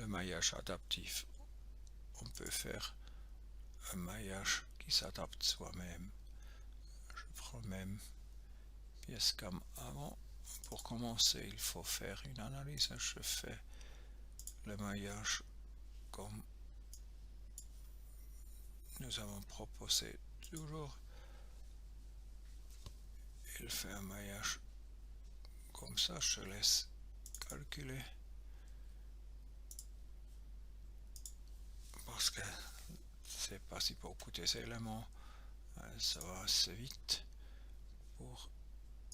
le maillage adaptif. On peut faire un maillage qui s'adapte soi-même. Je prends même pièce comme avant. Pour commencer, il faut faire une analyse. Je fais le maillage comme nous avons proposé toujours. Il fait un maillage comme ça. Je laisse calculer parce que c'est pas si beaucoup des éléments. Ça va assez vite. Pour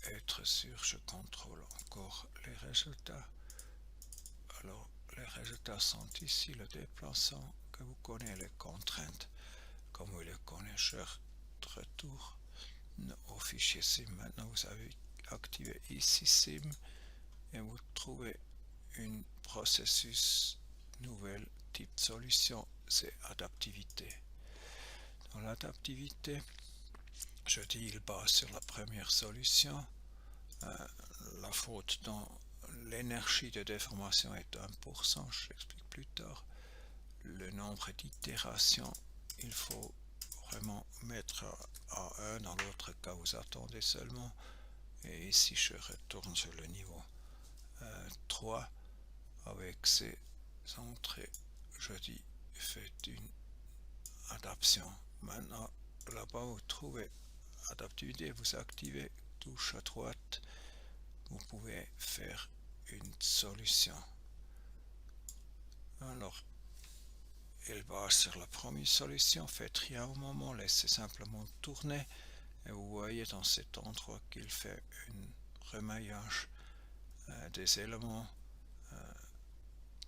être sûr, je contrôle encore les résultats. Alors, les résultats sont ici, le déplaçant, que vous connaissez les contraintes, comme vous les connaissez, je retourne au fichier sim. Maintenant, vous avez activé ici sim et vous trouvez un processus nouvel type de solution, c'est adaptivité. Dans l'adaptivité, je dis il base sur la première solution. La faute dans l'énergie de déformation est 1%, j'explique plus tard. Le nombre d'itérations, il faut vraiment mettre à 1, dans l'autre cas vous attendez seulement. Et ici je retourne sur le niveau 3 avec ces entrées. Je dis faites une adaptation. Maintenant là-bas vous trouvez adaptivité, vous activez touche à droite, vous pouvez faire une solution. Alors il base sur la première solution, faites rien au moment, laissez simplement tourner et vous voyez dans cet endroit qu'il fait un remaillage des éléments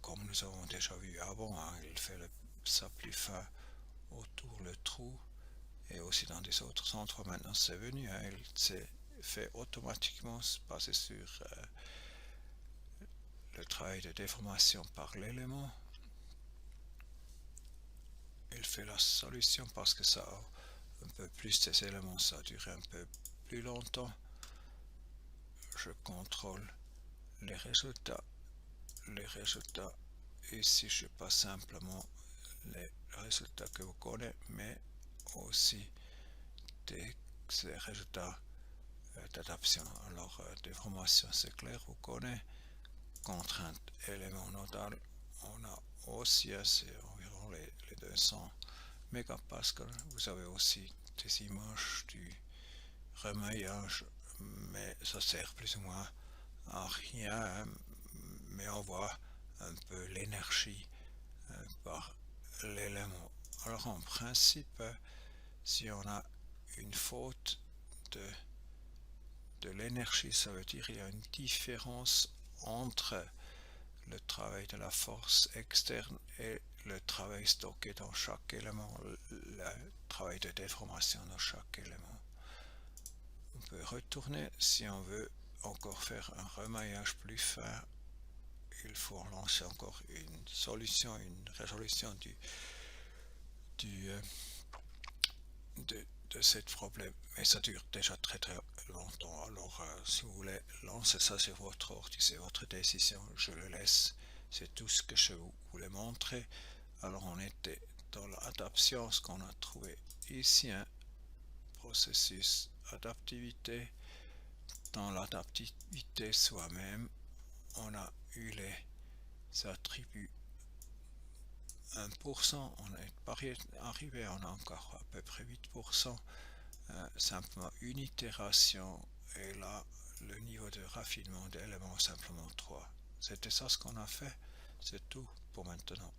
comme nous avons déjà vu avant, hein, il fait ça plus fin autour le trou et aussi dans des autres endroits. Maintenant c'est venu, hein, il s'est fait automatiquement basé sur le travail de déformation par l'élément. Il fait la solution parce que ça a un peu plus des éléments, ça a duré un peu plus longtemps. Je contrôle les résultats. Ici je passe simplement les résultats que vous connaissez, mais aussi des résultats d'adaptation. Alors déformation c'est clair, vous connaissez. Contrainte élément nodal, on a aussi c'est environ les 200 mégapascales. Vous avez aussi des images du remaillage, mais ça sert plus ou moins à rien, mais on voit un peu l'énergie par l'élément. Alors en principe, si on a une faute de l'énergie, ça veut dire qu'il y a une différence entre le travail de la force externe et le travail stocké dans chaque élément, le travail de déformation dans chaque élément. On peut retourner si on veut encore faire un remaillage plus fin. Il faut lancer encore une solution, une résolution de ce problème. Mais ça dure déjà très longtemps. Alors si vous voulez lancer ça sur votre ordi, c'est votre décision. Je le laisse. C'est tout ce que je voulais montrer. Alors on était dans l'adaptation, ce qu'on a trouvé ici, un processus adaptivité. Dans l'adaptivité soi-même, on a eu les attributs 1%, on est pas arrivé, on a encore à peu près 8%, simplement une itération, et là le niveau de raffinement d'éléments simplement 3. C'était ça ce qu'on a fait, c'est tout pour maintenant.